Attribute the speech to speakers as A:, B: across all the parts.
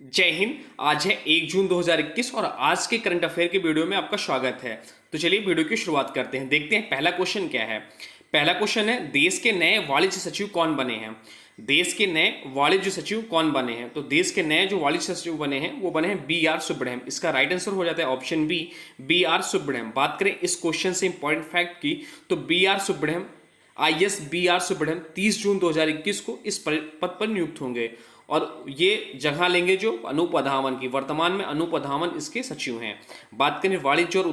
A: जय हिंद। आज है 1 जून 2021 और आज के करंट अफेयर के वीडियो में आपका स्वागत है। तो चलिए वीडियो की शुरुआत करते हैं। देखते हैं पहला क्वेश्चन क्या है। पहला क्वेश्चन है, देश के नए वाणिज्य सचिव कौन बने हैं। देश के नए वाणिज्य सचिव कौन बने हैं। तो देश के नए जो वाणिज्य सचिव बने हैं वो बने हैं बी आर सुब्रह्मण्यम। इसका राइट आंसर हो जाता है ऑप्शन बी आर सुब्रह्मण्यम। बात करें इस क्वेश्चन से इंपॉर्टेंट फैक्ट की, तो B R Subrahmanyam IAS B R Subrahmanyam 30 जून 2021 को इस पद पर नियुक्त होंगे और ये जगह लेंगे जो अनूप अधावन की। वर्तमान में अनूप अधावन इसके सचिव हैं। बात करें वाणिज्य और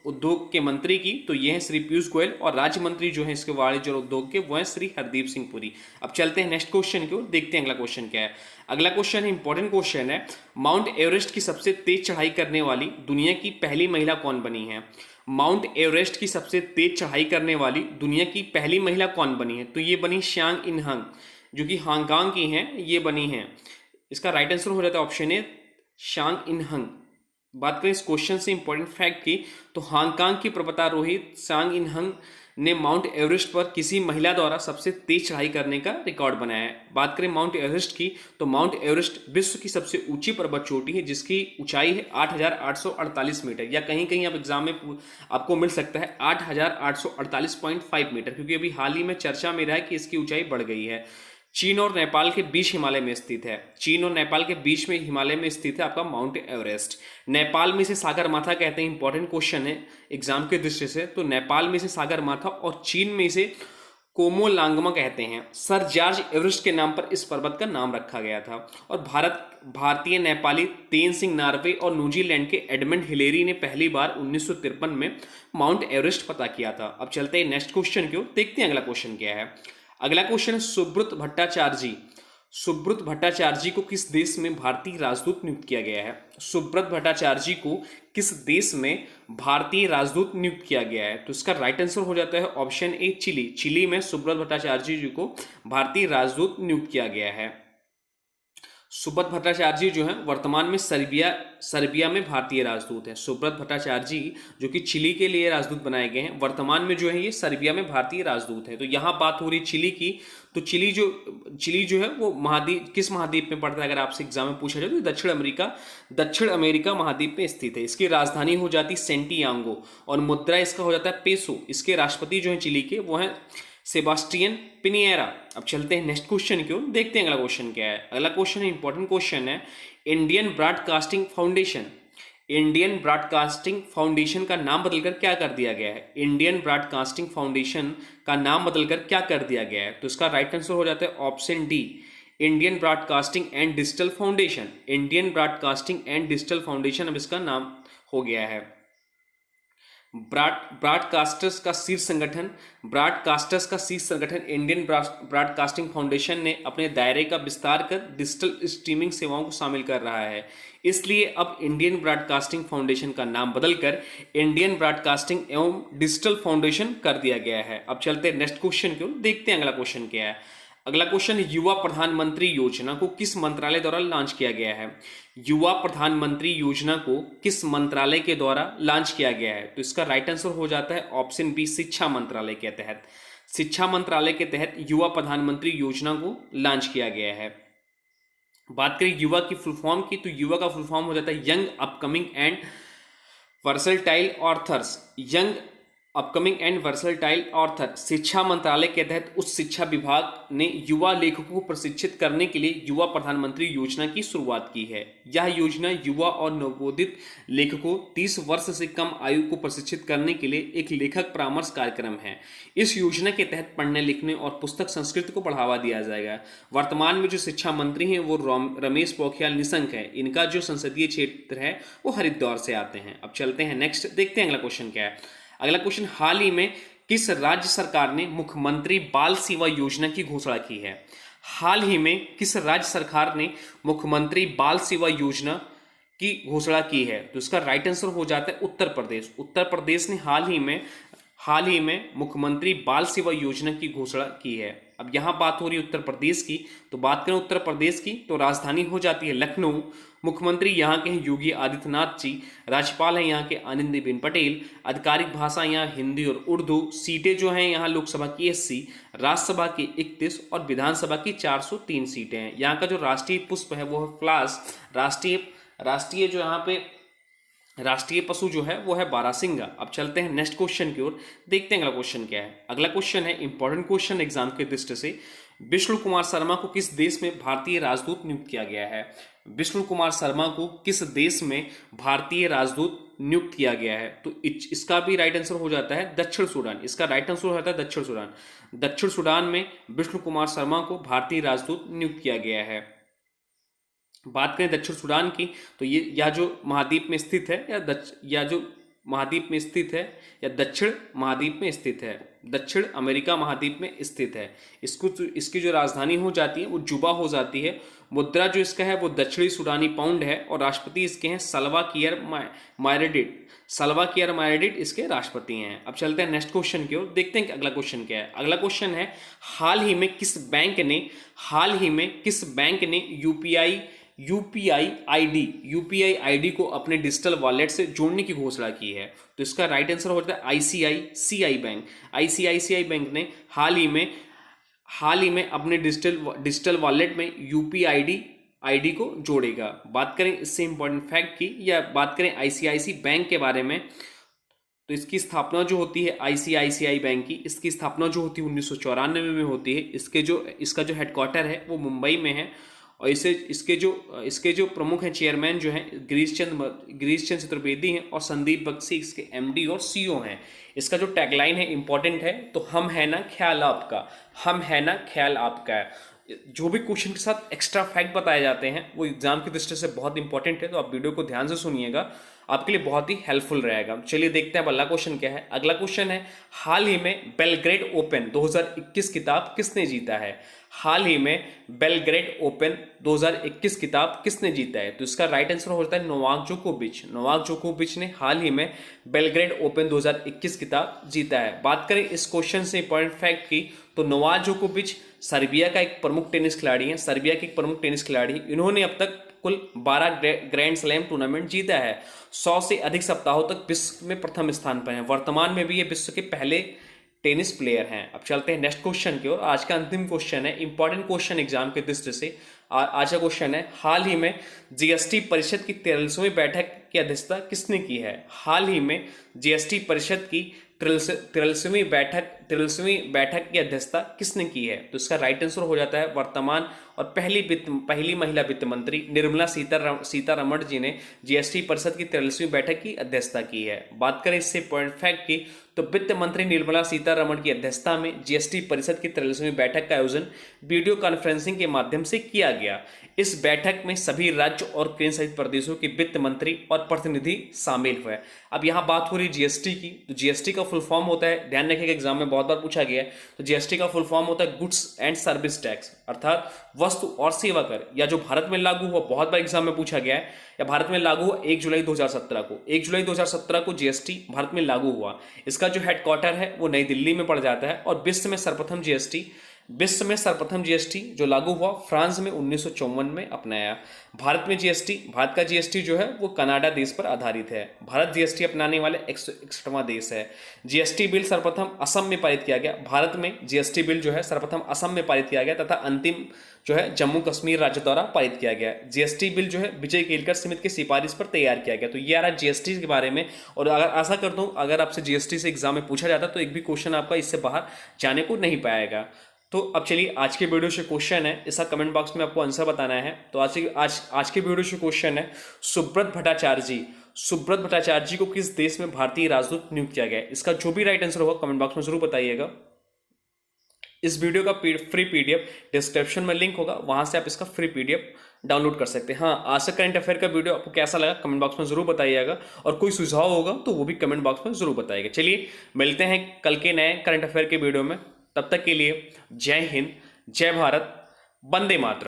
A: उद्योग के मंत्री की, तो ये हैं श्री पीयूष गोयल और राज्य मंत्री जो हैं इसके वाणिज्य और उद्योग के वो हैं श्री हरदीप सिंह पुरी। अब चलते हैं नेक्स्ट क्वेश्चन की ओर, देखते हैं अगला क्वेश्चन क्या है। अगला क्वेश्चन है, इंपॉर्टेंट क्वेश्चन है, माउंट एवरेस्ट की सबसे तेज चढ़ाई करने वाली दुनिया की पहली महिला कौन बनी है। माउंट एवरेस्ट की सबसे तेज चढ़ाई करने वाली दुनिया की पहली महिला कौन बनी है। तो ये बनी शांग इनहंग, जो कि हांगकांग की हैं, ये बनी हैं। इसका राइट आंसर हो जाता है ऑप्शन ए शांग इनहंग। बात करें इस क्वेश्चन से इंपॉर्टेंट फैक्ट की, तो हांगकांग की पर्वतारोही शांग इनहंग ने माउंट एवरेस्ट पर किसी महिला द्वारा सबसे तेज चढ़ाई करने का रिकॉर्ड बनाया है। बात करें माउंट एवरेस्ट की, तो माउंट एवरेस्ट विश्व की सबसे ऊंची पर्वत चोटी है जिसकी ऊंचाई है 8,848 मीटर, या कहीं कहीं आप एग्जाम में आपको मिल सकता है 8,848.5 मीटर, क्योंकि अभी हाल ही में चर्चा में रहा है कि इसकी ऊंचाई बढ़ गई है। चीन और नेपाल के बीच हिमालय में स्थित है। चीन और नेपाल के बीच में हिमालय में स्थित है आपका माउंट एवरेस्ट। नेपाल में इसे सागर माथा कहते हैं। इंपॉर्टेंट क्वेश्चन है एग्जाम के दृष्टि से, तो नेपाल में इसे सागर माथा और चीन में इसे कोमोलांगमा कहते हैं। सर जॉर्ज एवरेस्ट के नाम पर इस पर्वत का नाम रखा गया था। और भारतीय नेपाली तेनसिंग नार्वे और न्यूजीलैंड के एडमंड हिलेरी ने पहली बार 1953 में माउंट एवरेस्ट पता किया था। अब चलते हैं नेक्स्ट क्वेश्चन की ओर, देखते हैं अगला क्वेश्चन क्या है। अगला क्वेश्चन है, सुब्रत भट्टाचार्य को किस देश में भारतीय राजदूत नियुक्त किया गया है। सुब्रत भट्टाचार्य को किस देश में भारतीय राजदूत नियुक्त किया गया है। तो इसका राइट आंसर हो जाता है ऑप्शन ए चिली। चिली में सुब्रत भट्टाचार्य जी को भारतीय राजदूत नियुक्त किया गया है। सुब्रत भट्टाचार्य जी जो हैं वर्तमान में सर्बिया में भारतीय राजदूत हैं। सुब्रत भट्टाचार्य जी जो कि चिली के लिए राजदूत बनाए गए हैं, वर्तमान में जो है ये सर्बिया में भारतीय राजदूत हैं। तो यहाँ बात हो रही चिली की, तो चिली जो है वो महाद्वीप, किस महाद्वीप में पड़ता है अगर आपसे एग्जाम में पूछा जाए तो दक्षिण अमेरिका महाद्वीप में स्थित है। इसकी राजधानी हो जाती सेंटियागो और मुद्रा इसका हो जाता है पेसो। इसके राष्ट्रपति जो है चिली के वो हैं सेबास्टियन पिनिएरा। अब चलते हैं नेक्स्ट क्वेश्चन की ओर, देखते हैं अगला क्वेश्चन क्या है। अगला क्वेश्चन है, इंपॉर्टेंट क्वेश्चन है, इंडियन ब्रॉडकास्टिंग फाउंडेशन का नाम बदलकर क्या कर दिया गया है। इंडियन ब्रॉडकास्टिंग फाउंडेशन का नाम बदलकर क्या कर दिया गया है। तो इसका राइट आंसर हो जाता है option D Indian broadcasting and digital foundation. Indian broadcasting and digital foundation अब इसका नाम हो गया है। ब्रॉडकास्टर्स का शीर्ष संगठन इंडियन ब्रॉडकास्टिंग फाउंडेशन ने अपने दायरे का विस्तार कर डिजिटल स्ट्रीमिंग सेवाओं को शामिल कर रहा है। इसलिए अब इंडियन ब्रॉडकास्टिंग फाउंडेशन का नाम बदलकर इंडियन ब्रॉडकास्टिंग एवं डिजिटल फाउंडेशन कर दिया गया है। अब चलते हैं नेक्स्ट क्वेश्चन की ओर, देखते हैं अगला क्वेश्चन क्या है। अगला क्वेश्चन, युवा प्रधानमंत्री योजना को किस मंत्रालय द्वारा लॉन्च किया गया है। युवा प्रधानमंत्री योजना को किस मंत्रालय के द्वारा लॉन्च किया गया है। तो इसका राइट आंसर हो जाता है ऑप्शन बी शिक्षा मंत्रालय के तहत। शिक्षा मंत्रालय के तहत युवा प्रधानमंत्री योजना को लॉन्च किया गया है। बात करें युवा की फुल फॉर्म की, तो युवा का फुल फॉर्म हो जाता है young upcoming and versatile authors. Young upcoming and versatile author. शिक्षा मंत्रालय के तहत उच्च शिक्षा विभाग ने युवा लेखकों को प्रशिक्षित करने के लिए युवा प्रधानमंत्री योजना की शुरुआत की है। यह योजना युवा और नवोदित लेखकों 30 वर्ष से कम आयु को प्रशिक्षित करने के लिए एक लेखक परामर्श कार्यक्रम है। इस योजना के तहत पढ़ने लिखने और पुस्तक संस्कृति को बढ़ावा दिया जाएगा। वर्तमान में जो शिक्षा मंत्री हैं वो रमेश पोखरियाल निशंक है। इनका जो संसदीय क्षेत्र है वो हरिद्वार से आते हैं। अब चलते हैं नेक्स्ट, देखते हैं अगला क्वेश्चन क्या है। अगला क्वेश्चन, हाल ही में किस राज्य सरकार ने मुख्यमंत्री बाल सेवा योजना की घोषणा की है। हाल ही में किस राज्य सरकार ने मुख्यमंत्री बाल सेवा योजना की घोषणा की है। तो इसका राइट आंसर हो जाता है उत्तर प्रदेश। उत्तर प्रदेश ने हाल ही में हाल ही में मुख्यमंत्री बाल सेवा योजना की घोषणा की है। अब यहाँ बात हो रही है उत्तर प्रदेश की, तो बात करें उत्तर प्रदेश की तो राजधानी हो जाती है लखनऊ। मुख्यमंत्री यहाँ के हैं योगी आदित्यनाथ जी। राज्यपाल हैं यहाँ के आनंदीबेन पटेल। आधिकारिक भाषा यहाँ हिंदी और उर्दू। सीटें जो हैं यहाँ लोकसभा की 80, राज्यसभा की 31 और विधानसभा की 403 सीटें हैं। यहाँ का जो राष्ट्रीय पुष्प है वो है फ्लास। राष्ट्रीय जो यहाँ पे राष्ट्रीय पशु जो है वो है बारहसिंगा। अब चलते हैं नेक्स्ट क्वेश्चन की ओर, देखते हैं अगला क्वेश्चन क्या है। अगला क्वेश्चन है इंपॉर्टेंट क्वेश्चन एग्जाम के दृष्टि से। विष्णु कुमार शर्मा को किस देश में भारतीय राजदूत नियुक्त किया गया है? विष्णु कुमार शर्मा को किस देश में भारतीय राजदूत नियुक्त किया गया है? तो इसका भी राइट आंसर हो जाता है दक्षिण सूडान। इसका राइट आंसर हो जाता है दक्षिण सूडान। दक्षिण सूडान में विष्णु कुमार शर्मा को भारतीय राजदूत नियुक्त किया गया है। बात करें दक्षिण सूडान की तो ये या जो महाद्वीप में स्थित है या जो महाद्वीप में स्थित है या दक्षिण महाद्वीप में स्थित है, दक्षिण अमेरिका महाद्वीप में स्थित है। इसकी जो राजधानी हो जाती है वो जुबा हो जाती है। मुद्रा जो इसका है वो दक्षिणी सूडानी पाउंड है और राष्ट्रपति इसके हैं सल्वा कियर मायरडिट इसके राष्ट्रपति हैं। अब चलते हैं नेक्स्ट क्वेश्चन की ओर, देखते हैं कि अगला क्वेश्चन क्या है। अगला क्वेश्चन है हाल ही में किस बैंक ने यूपीआई आईडी को अपने डिजिटल वॉलेट से जोड़ने की घोषणा की है? तो इसका राइट आंसर हो जाता है आईसीआईसीआई बैंक। आईसीआईसीआई बैंक ने हाल ही में अपने डिजिटल वॉलेट में यूपीआई आईडी को जोड़ेगा। बात करें इससे इंपॉर्टेंट फैक्ट की या बात करें आईसीआईसी बैंक के बारे में, तो इसकी स्थापना जो होती है आईसीआईसीआई बैंक की, इसकी स्थापना जो होती है 1994 में होती है। इसका जो हेडक्वार्टर है वो मुंबई में है और इसके जो प्रमुख हैं चेयरमैन जो हैं गिरीश चंद्र चतुर्वेदी हैं और संदीप बख्शी इसके एमडी और सीईओ हैं। इसका जो टैगलाइन है इंपॉर्टेंट है, तो हम है ना ख्याल आपका। जो भी क्वेश्चन के साथ एक्स्ट्रा फैक्ट बताए जाते हैं वो एग्जाम की दृष्टि से बहुत इंपॉर्टेंट है, तो आप वीडियो को ध्यान से सुनिएगा, आपके लिए बहुत ही हेल्पफुल रहेगा। चलिए देखते हैं अगला क्वेश्चन क्या है। अगला क्वेश्चन है हाल ही में बेलग्रेड ओपन 2021 खिताब किसने जीता है? हाल ही में बेलग्रेड ओपन 2021 खिताब किसने जीता है? तो इसका राइट आंसर हो जाता है नोवाक जोकोविच ने हाल ही में बेलग्रेड ओपन 2021 खिताब जीता है। बात करें इस क्वेश्चन से इंपॉर्टेंट फैक्ट की, तो नोवाक जोकोविच सर्बिया का एक प्रमुख टेनिस खिलाड़ी। इन्होंने अब तक कुल 12 ग्रैंड स्लैम टूर्नामेंट जीता है। 100 से अधिक सप्ताहों तक विश्व में प्रथम स्थान पर है। वर्तमान में भी ये विश्व के पहले टेनिस प्लेयर हैं। अब चलते हैं नेक्स्ट क्वेश्चन की ओर। आज का अंतिम क्वेश्चन है, इंपॉर्टेंट क्वेश्चन एग्जाम के दृष्टि से। आज का क्वेश्चन है हाल ही में जीएसटी परिषद की 43वीं बैठक की अध्यक्षता किसने की है? हाल ही में जीएसटी परिषद की 43वीं बैठक की अध्यक्षता किसने की है? तो इसका राइट आंसर हो जाता है वर्तमान और पहली महिला वित्त मंत्री निर्मला सीतारमण जी ने जीएसटी परिषद की 43वीं बैठक की अध्यक्षता की है। बात करें इससे पॉइंट फैक्ट की, तो वित्त मंत्री निर्मला सीतारमण की अध्यक्षता में जीएसटी परिषद की 43वीं बैठक का आयोजन वीडियो कॉन्फ्रेंसिंग के माध्यम से किया गया। इस बैठक में सभी राज्य और केंद्र शासित प्रदेशों के वित्त मंत्री और प्रतिनिधि शामिल हुए। अब यहाँ बात हो रही जीएसटी की, तो जीएसटी का फुल फॉर्म होता है, ध्यान रखिएगा एग्जाम में बहुत बार पूछा गया है, तो जीएसटी का फुल फॉर्म होता है गुड्स एंड सर्विस टैक्स, अर्थात वस्तु और सेवा कर, या जो भारत में लागू हुआ, बहुत बार एग्जाम में पूछा गया है, या भारत में लागू हुआ 1 जुलाई 2017 को जीएसटी भारत में लागू हुआ। इसका जो हेडक्वार्टर है वो नई दिल्ली में पड़ जाता है और विश्व में सर्वप्रथम जीएसटी जो लागू हुआ फ्रांस में 1954 में अपनाया। भारत का जीएसटी जो है वो कनाडा देश पर आधारित है। भारत जीएसटी अपनाने वाले 161वां देश है। जीएसटी बिल सर्वप्रथम असम में पारित किया गया। भारत में जीएसटी बिल जो है सर्वप्रथम असम में पारित किया गया तथा अंतिम जो है जम्मू कश्मीर राज्य द्वारा पारित किया गया। जीएसटी बिल जो है विजय केलकर समिति की सिफारिश पर तैयार किया गया। तो ये आ रहा जीएसटी के बारे में। और अगर आशा करता हूँ अगर आपसे जीएसटी से एग्जाम में पूछा जाता तो एक भी क्वेश्चन आपका इससे बाहर जाने को नहीं पाएगा। तो अब चलिए आज के वीडियो से क्वेश्चन है, इसका कमेंट बॉक्स में आपको आंसर बताना है। तो आज के वीडियो से क्वेश्चन है सुब्रत भट्टाचार्य जी को किस देश में भारतीय राजदूत नियुक्त किया गया? इसका जो भी राइट आंसर होगा कमेंट बॉक्स में जरूर बताइएगा। इस वीडियो का फ्री पीडीएफ डिस्क्रिप्शन में लिंक होगा, वहां से आप इसका फ्री पीडीएफ डाउनलोड कर सकते हैं। हाँ, आज का करंट अफेयर का वीडियो आपको कैसा लगा कमेंट बॉक्स में जरूर बताइएगा और कोई सुझाव होगा तो वो भी कमेंट बॉक्स में जरूर बताइएगा। चलिए मिलते हैं कल के नए करंट अफेयर के वीडियो में, तब तक के लिए जय हिंद, जय भारत, वंदे मातरम।